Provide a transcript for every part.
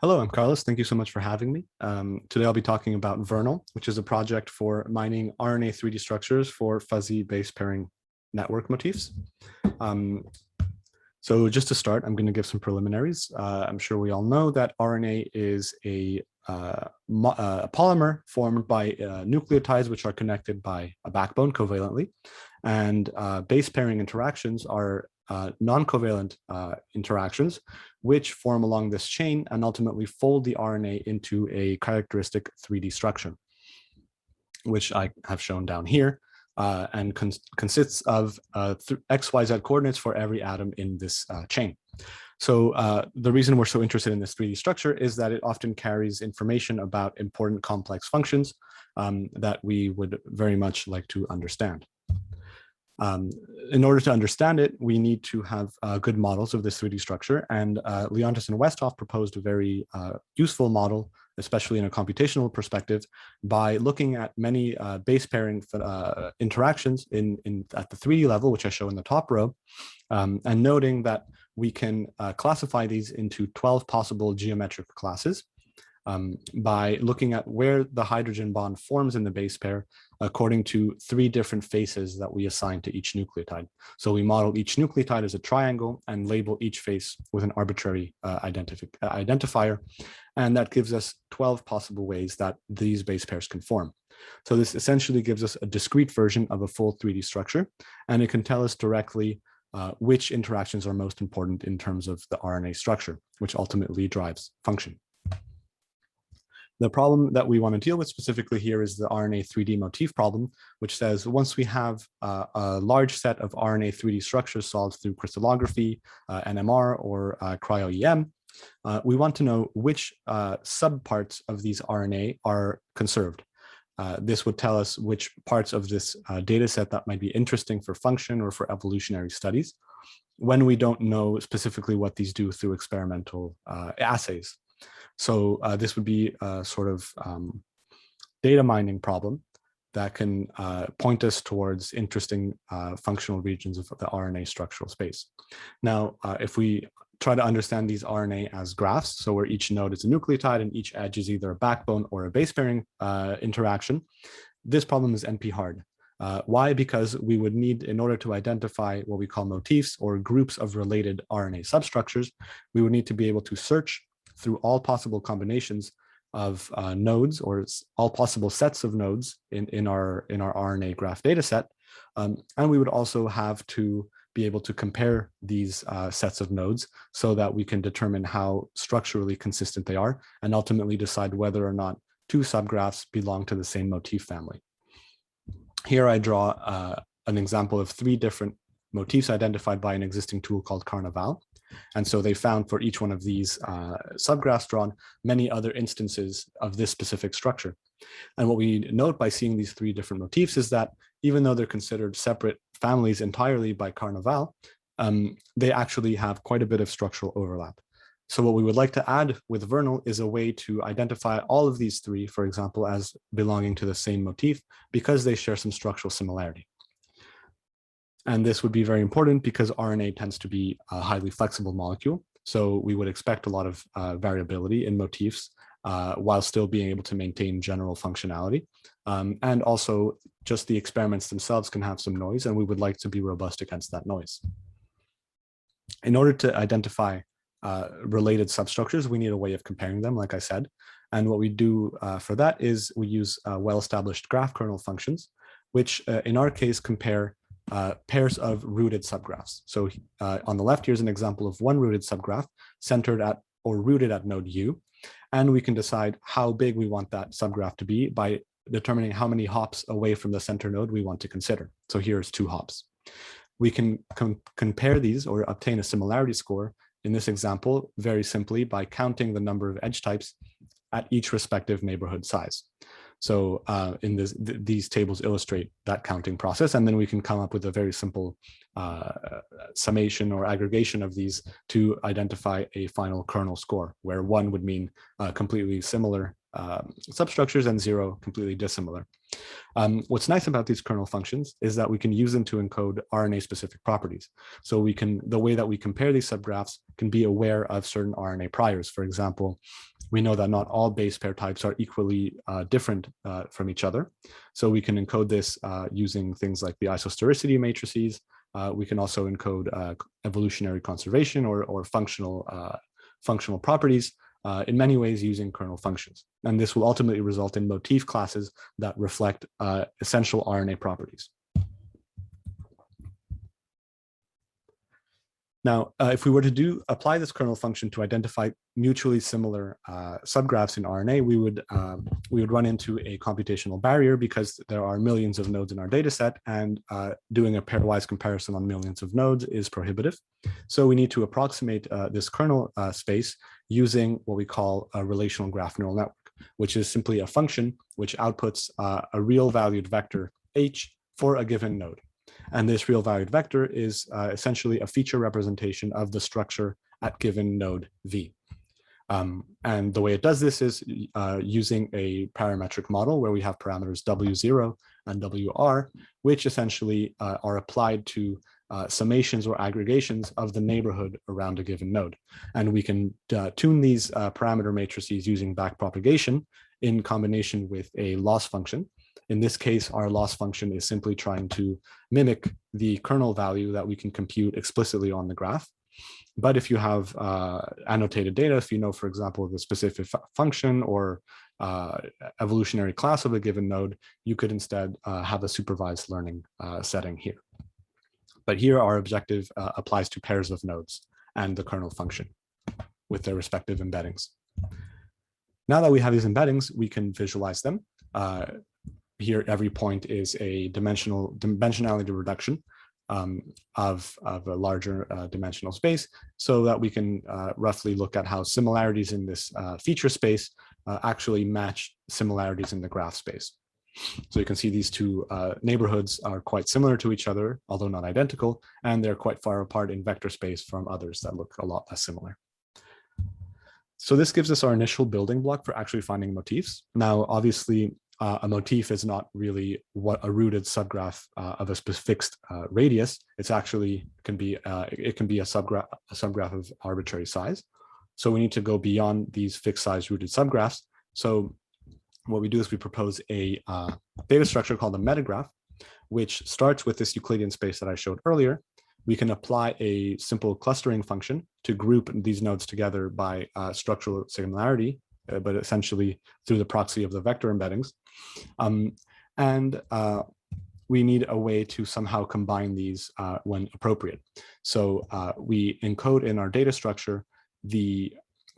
Hello, I'm Carlos. Thank you so much for having me. Today I'll be talking about VeRNAl, which is a project for mining RNA 3D structures for fuzzy base pairing network motifs. So just to start, I'm going to give some preliminaries. I'm sure we all know that RNA is a polymer formed by nucleotides which are connected by a backbone covalently, and base pairing interactions are non-covalent interactions which form along this chain and ultimately fold the RNA into a characteristic 3D structure, which I have shown down here, and consists of XYZ coordinates for every atom in this chain. So the reason we're so interested in this 3D structure is that it often carries information about important complex functions that we would very much like to understand. In order to understand it, we need to have good models of this 3D structure, and Leontis and Westhoff proposed a very useful model, especially in a computational perspective, by looking at many base pairing interactions at the 3D level, which I show in the top row, and noting that we can classify these into 12 possible geometric classes by looking at where the hydrogen bond forms in the base pair according to 3 different faces that we assign to each nucleotide. So we model each nucleotide as a triangle and label each face with an arbitrary identifier, and that gives us 12 possible ways that these base pairs can form. So this essentially gives us a discrete version of a full 3D structure, and it can tell us directly which interactions are most important in terms of the RNA structure, which ultimately drives function. The problem that we want to deal with specifically here is the RNA 3D motif problem, which says once we have a large set of RNA 3D structures solved through crystallography, NMR, or cryo-EM, we want to know which subparts of these RNA are conserved. This would tell us which parts of this data set that might be interesting for function or for evolutionary studies, when we don't know specifically what these do through experimental assays. So this would be a sort of data mining problem that can point us towards interesting functional regions of the RNA structural space. Now, if we try to understand these RNA as graphs, so where each node is a nucleotide and each edge is either a backbone or a base pairing interaction, this problem is NP hard. Why? Because we would need, in order to identify what we call motifs or groups of related RNA substructures, we would need to be able to search through all possible combinations of nodes, or all possible sets of nodes in our RNA graph data set. And we would also have to be able to compare these sets of nodes so that we can determine how structurally consistent they are and ultimately decide whether or not 2 subgraphs belong to the same motif family. Here I draw an example of 3 different motifs identified by an existing tool called Carnival. And so they found for each one of these subgraphs drawn many other instances of this specific structure. And what we note by seeing these 3 different motifs is that even though they're considered separate families entirely by Carnival, they actually have quite a bit of structural overlap. So what we would like to add with VeRNAl is a way to identify all of these 3, for example, as belonging to the same motif because they share some structural similarity. And this would be very important because RNA tends to be a highly flexible molecule. So we would expect a lot of variability in motifs while still being able to maintain general functionality. And also just the experiments themselves can have some noise, and we would like to be robust against that noise. In order to identify related substructures, we need a way of comparing them, like I said. And what we do for that is we use well-established graph kernel functions, which in our case compare pairs of rooted subgraphs. So on the left, here's an example of one rooted subgraph centered at or rooted at node U. And we can decide how big we want that subgraph to be by determining how many hops away from the center node we want to consider. So here's 2 hops. We can compare these or obtain a similarity score in this example very simply by counting the number of edge types at each respective neighborhood size. So these tables illustrate that counting process, and then we can come up with a very simple summation or aggregation of these to identify a final kernel score, where 1 would mean completely similar substructures and 0 completely dissimilar. What's nice about these kernel functions is that we can use them to encode RNA-specific properties. So the way that we compare these subgraphs can be aware of certain RNA priors. For example, we know that not all base pair types are equally different from each other. So we can encode this using things like the isostericity matrices. We can also encode evolutionary conservation or functional properties in many ways using kernel functions. And this will ultimately result in motif classes that reflect essential RNA properties. Now, if we were to apply this kernel function to identify mutually similar subgraphs in RNA, we would run into a computational barrier because there are millions of nodes in our data set, and doing a pairwise comparison on millions of nodes is prohibitive. So we need to approximate this kernel space using what we call a relational graph neural network, which is simply a function which outputs a real valued vector h for a given node. And this real valued vector is essentially a feature representation of the structure at given node V. And the way it does this is using a parametric model where we have parameters W0 and WR, which essentially are applied to summations or aggregations of the neighborhood around a given node. And we can tune these parameter matrices using backpropagation in combination with a loss function. In this case, our loss function is simply trying to mimic the kernel value that we can compute explicitly on the graph. But if you have annotated data, if you know, for example, the specific function or evolutionary class of a given node, you could instead have a supervised learning setting here. But here our objective applies to pairs of nodes and the kernel function with their respective embeddings. Now that we have these embeddings, we can visualize them. Here, every point is a dimensionality reduction of a larger dimensional space, so that we can roughly look at how similarities in this feature space actually match similarities in the graph space. So you can see these two neighborhoods are quite similar to each other, although not identical, and they're quite far apart in vector space from others that look a lot less similar. So this gives us our initial building block for actually finding motifs. Now, obviously, a motif is not really what a rooted subgraph of a fixed radius. It's actually it can be a subgraph of arbitrary size. So we need to go beyond these fixed size rooted subgraphs. So what we do is we propose a data structure called a metagraph, which starts with this Euclidean space that I showed earlier. We can apply a simple clustering function to group these nodes together by structural similarity, but essentially through the proxy of the vector embeddings. We need a way to somehow combine these when appropriate. So we encode in our data structure the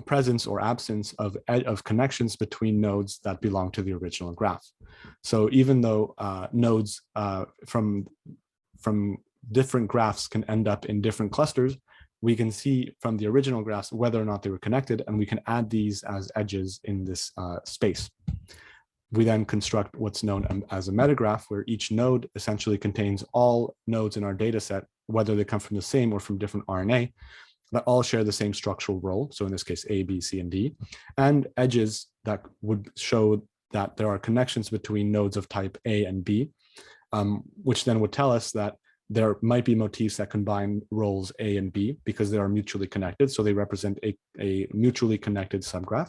presence or absence of connections between nodes that belong to the original graph. So even though nodes from different graphs can end up in different clusters, we can see from the original graphs whether or not they were connected, and we can add these as edges in this space. We then construct what's known as a metagraph, where each node essentially contains all nodes in our data set, whether they come from the same or from different RNA, that all share the same structural role. So in this case, A, B, C, and D, and edges that would show that there are connections between nodes of type A and B, which then would tell us that there might be motifs that combine roles A and B because they are mutually connected. So they represent a mutually connected subgraph.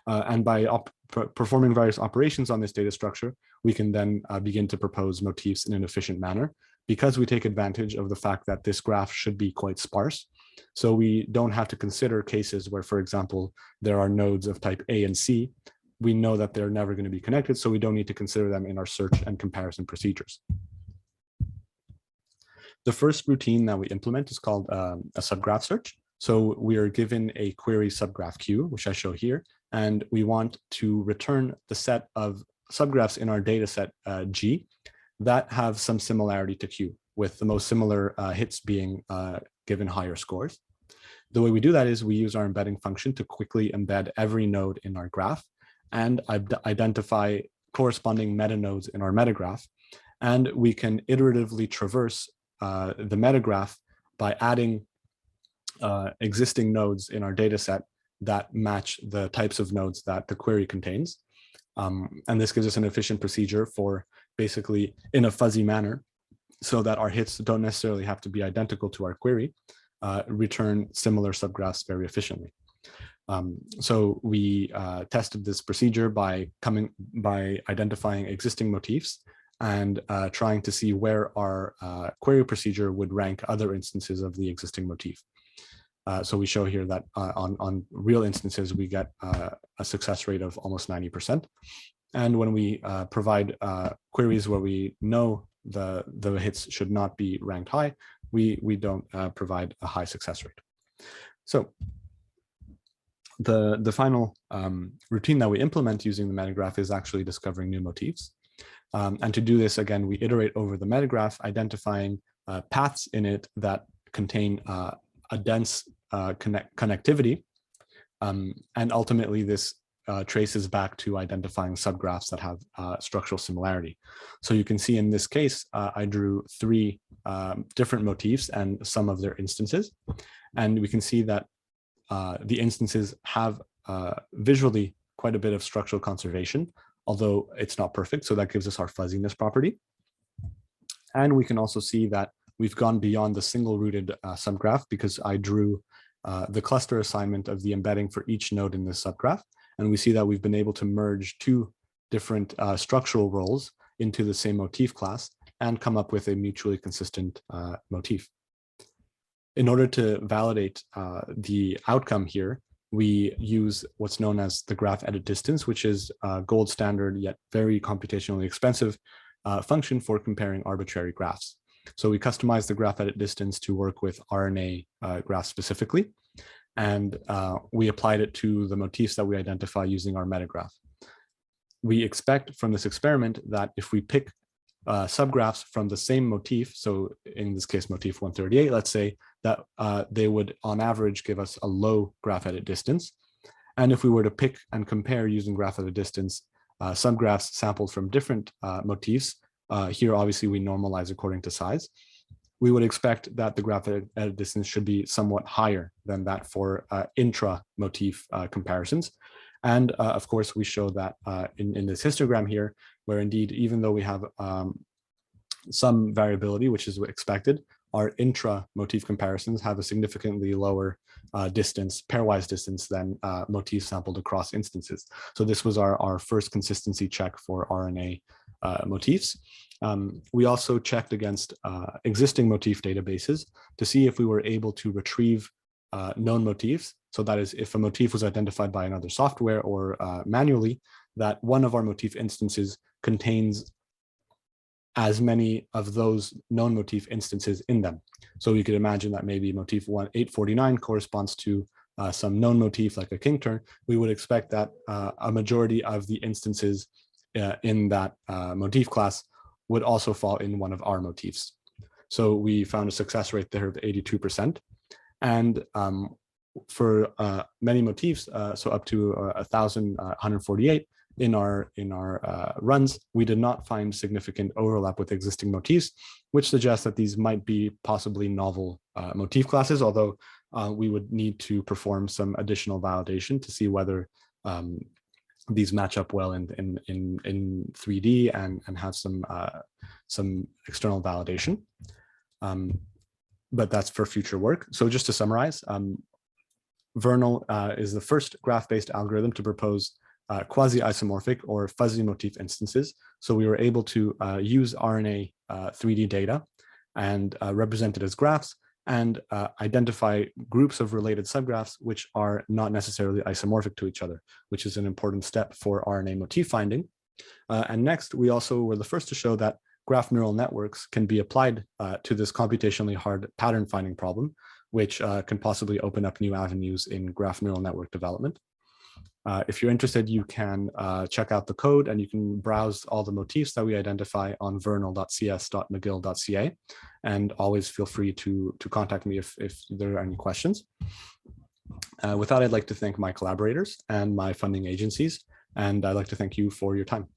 And by performing various operations on this data structure, we can then begin to propose motifs in an efficient manner, because we take advantage of the fact that this graph should be quite sparse. So we don't have to consider cases where, for example, there are nodes of type A and C. We know that they're never going to be connected, so we don't need to consider them in our search and comparison procedures. The first routine that we implement is called a subgraph search. So we are given a query subgraph Q, which I show here, and we want to return the set of subgraphs in our data set G that have some similarity to Q, with the most similar hits being given higher scores. The way we do that is we use our embedding function to quickly embed every node in our graph and identify corresponding meta nodes in our metagraph. And we can iteratively traverse the metagraph by adding existing nodes in our data set that match the types of nodes that the query contains. And this gives us an efficient procedure for basically in a fuzzy manner, so that our hits don't necessarily have to be identical to our query, return similar subgraphs very efficiently. So we tested this procedure by identifying existing motifs and trying to see where our query procedure would rank other instances of the existing motif. So we show here that on real instances, we get a success rate of almost 90%. And when we provide queries where we know the hits should not be ranked high, we don't provide a high success rate. So the final routine that we implement using the metagraph is actually discovering new motifs. And to do this, again, we iterate over the metagraph, identifying paths in it that contain a dense connectivity. And ultimately, this traces back to identifying subgraphs that have structural similarity. So you can see in this case, I drew 3 different motifs and some of their instances. And we can see that the instances have visually quite a bit of structural conservation, although it's not perfect. So that gives us our fuzziness property. And we can also see that we've gone beyond the single rooted subgraph because I drew the cluster assignment of the embedding for each node in this subgraph. And we see that we've been able to merge 2 different structural roles into the same motif class and come up with a mutually consistent motif. In order to validate the outcome here, we use what's known as the graph edit distance, which is a gold standard yet very computationally expensive function for comparing arbitrary graphs. So we customize the graph edit distance to work with RNA graphs specifically, and we applied it to the motifs that we identify using our metagraph. We expect from this experiment that if we pick subgraphs from the same motif, so in this case, motif 138, let's say, that they would on average give us a low graph edit distance. And if we were to pick and compare using graph edit distance subgraphs sampled from different motifs, here obviously we normalize according to size, we would expect that the graph edit distance should be somewhat higher than that for intra-motif comparisons. And of course, we show that in this histogram here, where indeed, even though we have some variability, which is expected, our intra-motif comparisons have a significantly lower distance, pairwise distance, than motifs sampled across instances. So this was our first consistency check for RNA motifs. We also checked against existing motif databases to see if we were able to retrieve known motifs. So that is, if a motif was identified by another software or manually, that one of our motif instances contains as many of those known motif instances in them. So you could imagine that maybe motif 849 corresponds to some known motif like a king turn. We would expect that a majority of the instances in that motif class would also fall in one of our motifs. So we found a success rate there of 82%. And for many motifs, so up to 1,148 in our runs, we did not find significant overlap with existing motifs, which suggests that these might be possibly novel motif classes, although we would need to perform some additional validation to see whether these match up well in 3D and have some external validation. But that's for future work. So just to summarize, VeRNAl is the first graph-based algorithm to propose quasi-isomorphic or fuzzy motif instances. So we were able to use RNA 3D data and represent it as graphs and identify groups of related subgraphs which are not necessarily isomorphic to each other, which is an important step for RNA motif finding. And next, we also were the first to show that graph neural networks can be applied to this computationally hard pattern finding problem, which can possibly open up new avenues in graph neural network development. If you're interested, you can check out the code and you can browse all the motifs that we identify on vernal.cs.mcgill.ca. And always feel free to contact me if there are any questions. With that, I'd like to thank my collaborators and my funding agencies. And I'd like to thank you for your time.